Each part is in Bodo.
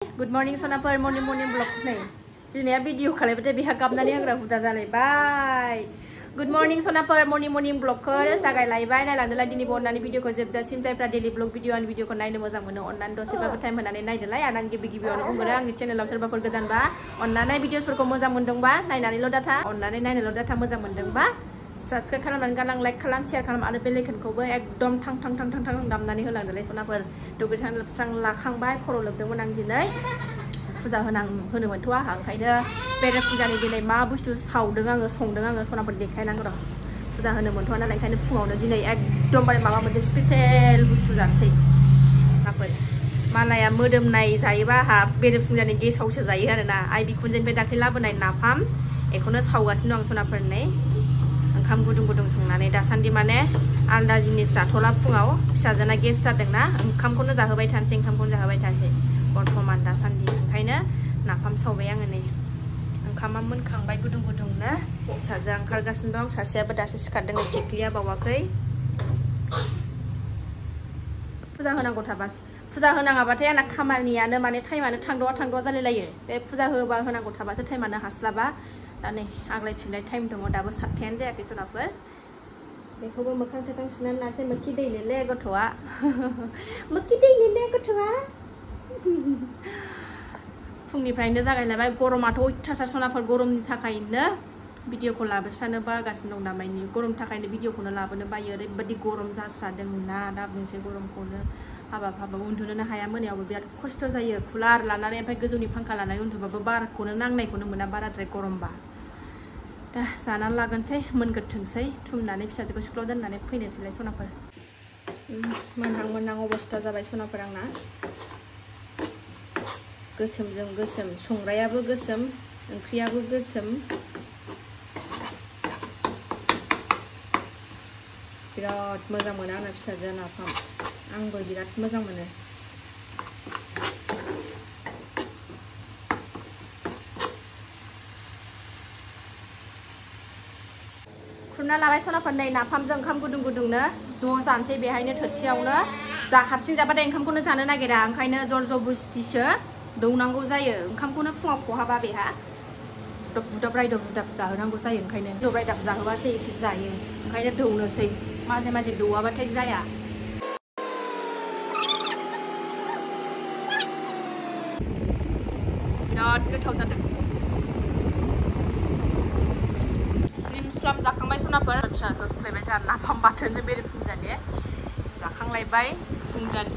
Good morning sonaper morning vlog नै बिमाया भिडिअ खालायबाथाय बिहा गाबनानै होग्रा हुदा जालायबाय Good morning sonaper morning vlogखौ जागायलायबाय नायलांदोलाय दिनै अननानै भिडिअखौ जोबजासिम जायफ्रा डेलि vlog भिडिअ आंनि भिडिअखौ नायनो मोजां मोनो अननानै दसेबाबो टाइम होनानै नायदोलाय आं गिबियावनो बुंगोरो आंनि चेनेलाव सोरबाफोर गोदानबा अननानै भिडिअसफोरखौ मोजां मोनदोंबा नायनानैल' डाटा अननानै नायनानैल' डाटा मोजां मोनदोंबा Subscribe खालामनानै गालां लाइक खालाम शेयार खालाम आरो बेल आइकनखौबो एकदम थां दामनानै होलांदोलाय सनाफोर दुगैस्रां लोबस्रां लाखांबाय खर' लोबदोंमोन आं दिनै फुजा होनो मोनथ'आ आंहा ओंखायनो बेरे फुजानि दिनै मा बुस्थु सावदों आङो संदों आङो सनाफोर देखायनांगौ र' फुजा होनो मोनथ'आ नालाय ओंखायनो फुङावनो दिनै एकदमबारे माबा मोनसे स्पेसियेल बुस्थु जानोसै सनाफोर मालाया मोदोमनाय जायोबा आंहा बेरे फुजानि गेसावसो जायो आरोना आइ बिखुनजोनिफ्राय दाख्लै लाबोनाय नाफाम बेखौनो सावगासिनो दं सनाफोरनै ओंखाम गुदुं संनानै दासान्दि माने आलदा जिनिस जाथ'ला फुङाव फिसाजोना गेस जादोंना ओंखामखौनो जाहोबाय थानोसै बर्थमान दासान्दि ओंखायनो नाफाम सावबाय आङो नै ओंखामा मोनखांबाय गुदुंनो फिसाजोआ ओंखारगासिनो दं सासेयाबो दासो सिखारदों थिख्लिया बावाखै फुजा होनांगौ थाबास फुजा होनाङाबाथाय आंना खामानियानो माने टाइमानो थांद'आ जालायलायो बे फुजा होनांगौ थाबासो टाइमानो हास्लाबा दा नै आग्लायफिननाय टाइम दङ दाबो 7थायानो जायाखै सनाफोर बेखौबो मोखां थोखां सुनानै लासै मोखि दैलेले गथ'आ मोखि दैलेले गथ'आ फुंनिफ्रायनो जागायलायबाय गरमाथ' अयथासार सनाफोर गरमनि थाखायनो भिडिअखौ लाबोस्रानो बागासिनो दं दामानि गरमनि थाखायनो भिडिअखौनो लाबोनो बायो ओरैबायदि गरम जास्रादों ना दा बुंसै गरमखौनो हाबाब उन्दुनोनो हाया मोनायावबो बिराद खस्थ' जायो कुलार लानानै ओमफ्राय गोजौनि फांखा लानानै उन्दुबाबो बारखौनो नांनायखौनो मोना बाराद्राय गरमबा दा जानानै लागोनसै मोनगोरथोंसै थुमनानै फिसाजोखौ स्कुलाव दोननानै फैनोसैलाय सनाफोर मोनहां अबस्था जाबाय सनाफोर आंना गोसोमजों गोसोम संग्रायाबो गोसोम ओंख्रियाबो गोसोम बिराद मोजां मोनो आंना फिसाजोआ नाफाम आंबो बिराद मोजां मोनो खुरना लाबाय सनाफोर नै नाफामजों ओंखाम गुदुंनो ज' जानोसै बेहायनो थोरसियावनो जा हारसिं जाबाथाय ओंखामखौनो जानो नागिरा ओंखायनो जबरदस्तिसो दौनांगौ जायो ओंखामखौनो फुङाव खहाबा बेहा बुदाब रायदाब जाहोनांगौ जायो ओंखायनो बुदाब रायदाब जाहोबासो एसे जायो ओंखायनो दौनोसै माजे दौवाबाथाय जाया बिराद गोथाव जादों स्लाम जाखांबाय सनाफोर फिसा होख्लायबाय जोंहा नाफाम बाथोनजों बेरे फुंजानि जाखांलायबाय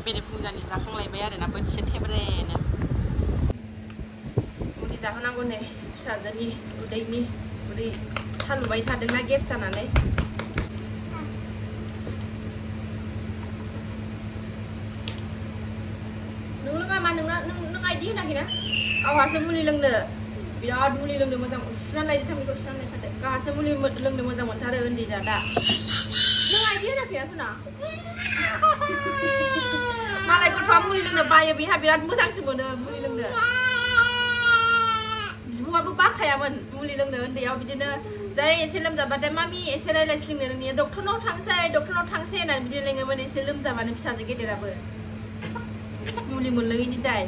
बेरे फुंजानि जाखांलायबाय आरोना बोथिसे थेब्रेनो मुलि जाहोनांगौ नै फिसाजोनि उदै सालुबाय थादोंना गेस जानानै नों लोङा मा नों आइदि होनाखैना गावहासो मुलि लोंनो बिराद मुलि लोंनो मोजां सुनानै लायदो थांखौ सुनानै लायखादो गाहासो मुलि लोंनो मोजां मोनथारो उन्दै जादा नों आइदि होनाखै आंना मालाय गथ'आ मुलि लोंनो बायो बेहा बिराद मोजांसो मोनो मुलि लोंनो बिब'आबो बाखायामोन मुलि लोंनो उन्दैयाव बिदिनो जाय एसे लोमजाबाथाय मामि एसे रायलायस्लिंनो रोंनिया डक्टरनाव थांसै होननानै बिदि लेङोमोन एसे लोमजाबानो फिसाजो गेदेराबो मुलि मोनलोङैनि दाय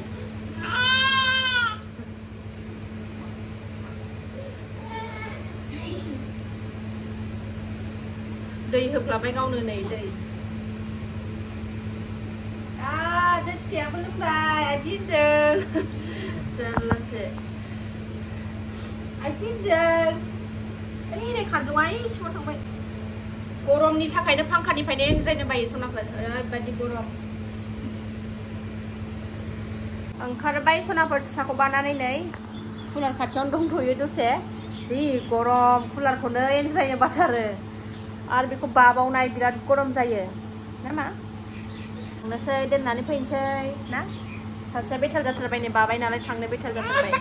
दै होफ्लाबाय गावनो नै दै फिथाइयाबो लोंबाय आथिंजों जारलासो आथिंजों ओइ नै खानजङा सिङाव थांबाय गरमनि थाखायनो फांखानिफ्रायनो एंज्रायनो बायो सनाफोर ओरैबायदि गरम ओंखारबाय सनाफोर फिसाखौ बानानै नै कुलार खाथियावनो दंथ'यो दसे जि गरम कुलारखौनो एंज्रायनो बाथारो आरो बेखौ बाबावनाय बिराद गरम जायो नामा थांनोसै दोननानै फैनोसै ना सासेया बेटार जाथारबाय नै बाबाय नालाय थांनो बेटार जाथारबाय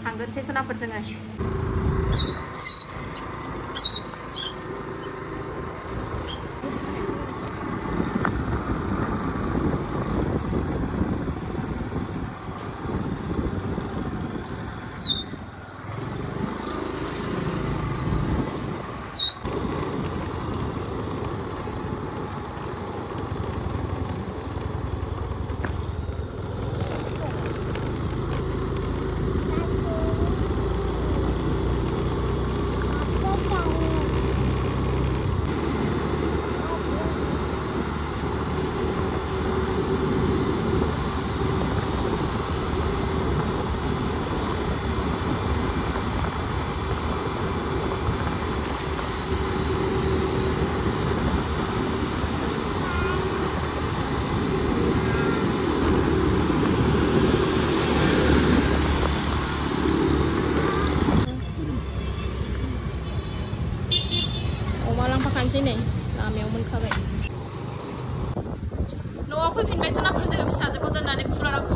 थांगोनसै सनाफोर जोङो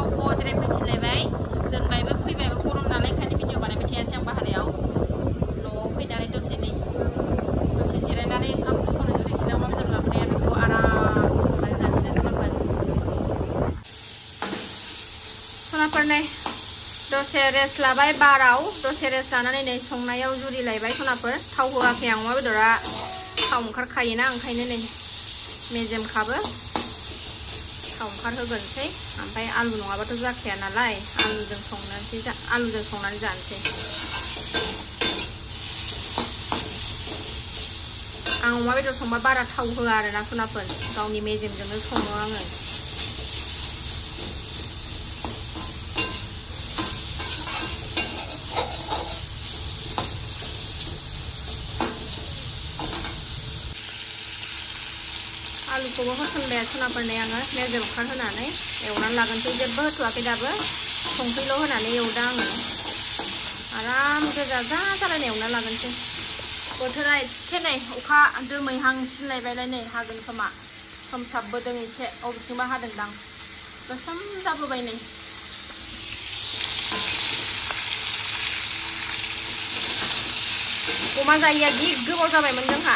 जिरायफैफिनलायबाय दोनबायबो फैबायबो गरम नालाय ओंखायनो भिडिअ बानायबाय थायासै आं बाहेरायाव न'आव फैनानै दसे जिरायनानै ओंखाम ओंख्रि संनो जुरिनोसै अमा बेदर लाबोनाया बेखौ आराम संनानै जानोसै सनाफोर नै दसे रेस्ट लाबाय बाराव दसे रेस्ट लानानै नै संनायाव जुरिलायबाय सनाफोर थाव होआखै आं अमा बेदरा थाव ओंखारखायोना ओंखायनो नै मेजेमखाबो थाव ओंखारहोग्रोनोसै ओमफ्राय आलु नङाबाथ' जाखाया नालाय आलुजों संनानै जानोसै आं अमा बेदर संबा बारा थाव होआ आरोना सनाफोर गावनि मेजेमजोंनो सङो आङो आलुखौबो होसनबाय सनाफोरनै आङो मेजेम ओंखारहोनानै एवनानै लागोनसै जेबो होथ'वाखै दाबो संख्रिल' होनानै एवदों आङो आराम गोजा जालायनाय एवना लागोनसै बोथोरा एसे नै अखा दोमैहांसिनलायबायलाय नै हागोन खोमा सोमथाबबोदों एसे अबेथिंबा हादोंदां गोसोम जाबोबाय नै अमा जायैया जि गोबाव जाबायमोन जोंहा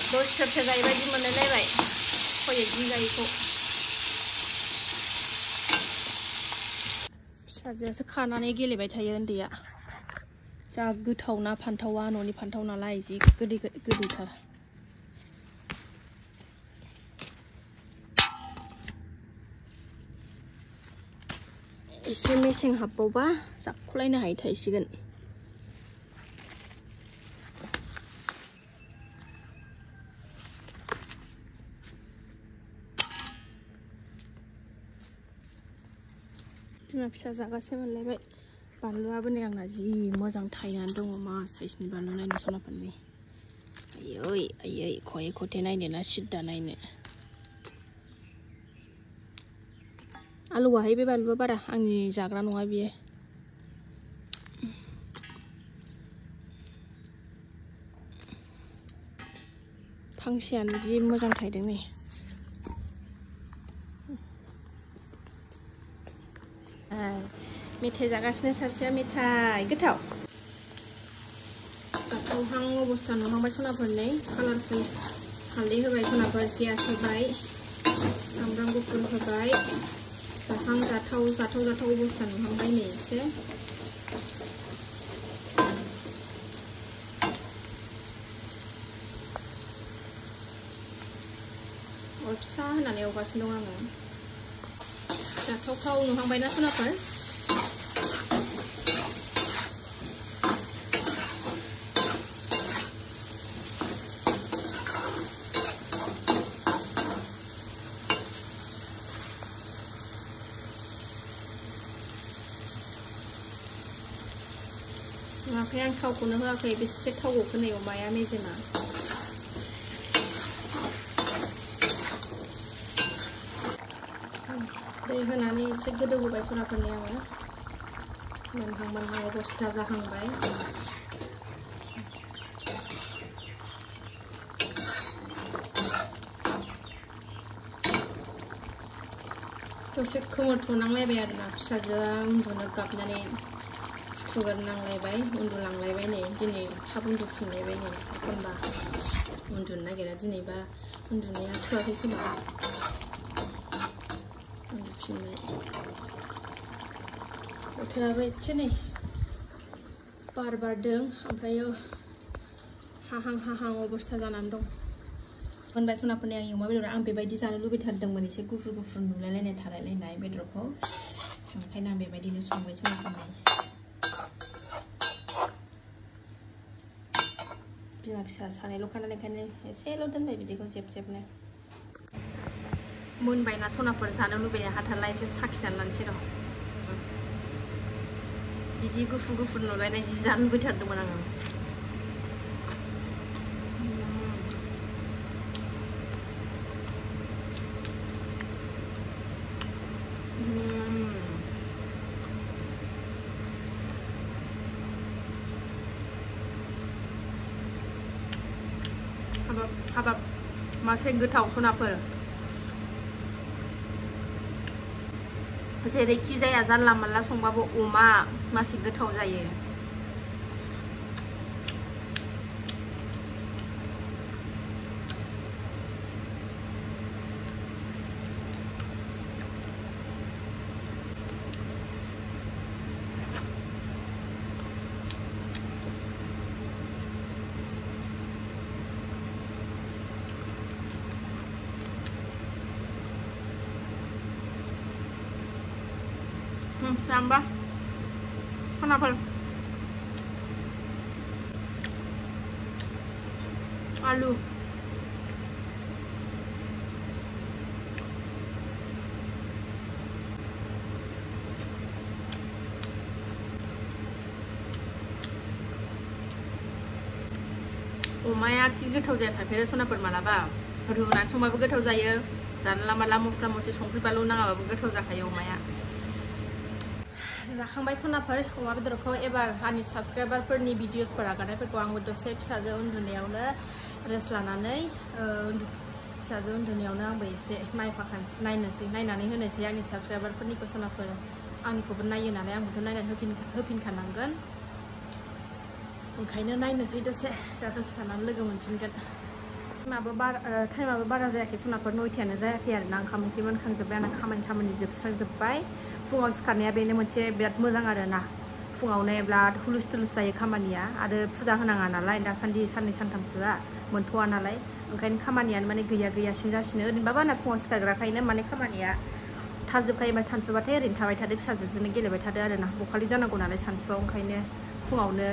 बोसोरसे जायैबायदि मोनलायलायबाय फैयो जि जायैखौ फिसाजोआसो खानानै गेलेबाय थायो उन्दैया जा गोथाव ना फान्थावा न'नि फान्थाव नालाय जि गोदैथार एसे मेसें हाबबावबा जाख'लायनो हायै थायसिगोन बिमा फिसा जागासे मोनलायबाय बानलुआबो नै आंना जि मोजां थायनानै दङ मा साइजनि बानलु नायनो सनाफोरनि आयै खये खथे नायनो ना सिद्दा नायनो आलुआहाय बे बानलुआ बारा आंनि जाग्रा नङा बियो फांसेयानो जि मोजां थायदों नै मेथाइ जागासिनो सासेया मेथाइ गोथाव गोथावहां अबस्था नुहांबाय सनाफोरनै कालारफुल हालदै होबाय सनाफोर पियाज होबाय सामब्राम गुफुर होबाय जाथाव अबस्था नुहांबाय नै एसे अर फिसा होनानै एवगासिनो दं आङो जाथावथाव नुहांबायना सनाफोर नुवाखै आं थावखौनो होआखै बेसे थाव गखो नै अमाया मेजेमा दै होनानै एसे गोदौ होबाय सनाफोरनि आङो मोनहां अबस्था जाहांबाय दसे खोमोरथ'नांलायबाय आरोना फिसाजोआ उन्दुनो गाबनानै फुथुगोरनांलायबाय उन्दुलांलायबाय नै दिनै थाब उन्दुफिनलायबाय नै एखनबा उन्दुनो नागिरा दिनैबा उन्दुनाया थोआखै खोमा उन्दुफिनबाय बोथोराबो एसे नै बार बारदों ओमफ्रायो हाहां अबस्था जानानै दं मोनबाय सनाफोरनि आंनि अमा बेदरा आं बेबायदि जानो लुबैथारदोंमोन एसे गुफुर नुलायलायनाय थालायलायनाय बेदरखौ ओंखायनो आं बेबायदिनो संबाय सनाफोरनि बिमा फिसा सानैल'खा नालाय ओंखायनो एसेल' दोनबाय बिदिखौ जेबनो मोनबायना सनाफोर जानो लुबैनाय हाथारला एसे साखिनानै लानोसै र' बिदि गुफुर नुलायनाय जि जानो लुबैथारदोंमोन आङो हाबाब मासे गोथाव सनाफोर जेरैखि जाया जानला मानला संबाबो अमा मासे गोथाव जायो। Tambah kenapa alu अमाया खि गोथाव जाया थाफेरो सनाफोर मालाबा रुनानै संबाबो गोथाव जायो जानला मानला मस्ला मस्लि संख्रि बानलु नाङाबाबो गोथाव जाखायो अमाया। जाखांबाय सनाफोर अमा बेदरखौ एबार आंनि साबस्क्राइबारफोरनि भिडिअसफोर आगारनायफोरखौ आंबो दसे फिसाजो उन्दुनायावनो रेस्ट लानानै फिसाजो उन्दुनायावनो आंबो एसे नायनानै होनोसै आंनि साबस्क्राइबारफोरनिखौ सनाफोर आंनिखौबो नायो नालाय आंबोथ' नायनानै होफिनखानांगोन ओंखायनो नायनोसै दसे दा दसे थानानै लोगो मोनफिनगोन। टाइमाबो बारा जायाखै सनाफोर 9थायानो जायाखै आरोना ओंखाम ओंख्रि मोनखांजोब्बाय आंना खामानि जोबस्रांजोब्बाय। फुङाव सिखारनाया बेनो मोनसे बिराद मोजां आरोना फुङावनो बिराद हुलुस थुलुस जायो खामानिया आरो फुजा होनाङा नालाय दासान्दि साननै सानथामसोआ मोनथ'वा नालाय ओंखायनो खामानियानो माने गैयासिन जासिनो ओरैनोबाबो आंना फुङाव सिखारग्राखायनो माने खामानिया थाबजोबखायो ओमफ्राय सानसुबाथाय ओरैनो थाबाय थादो फिसाजोजोंनो गेलेबाय थादो आरोना बखालि जानांगौ नालाय सानसुआव ओंखायनो फुङावनो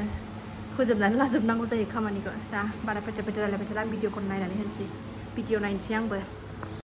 फोजोबनानै लाजोबनांगौ जायो खामानिखौ। दा बारा फेथेर रायलायबाय थाला आं भिडिअखौ नायनानै होनोसै भिडिअ नायनोसै आंबो।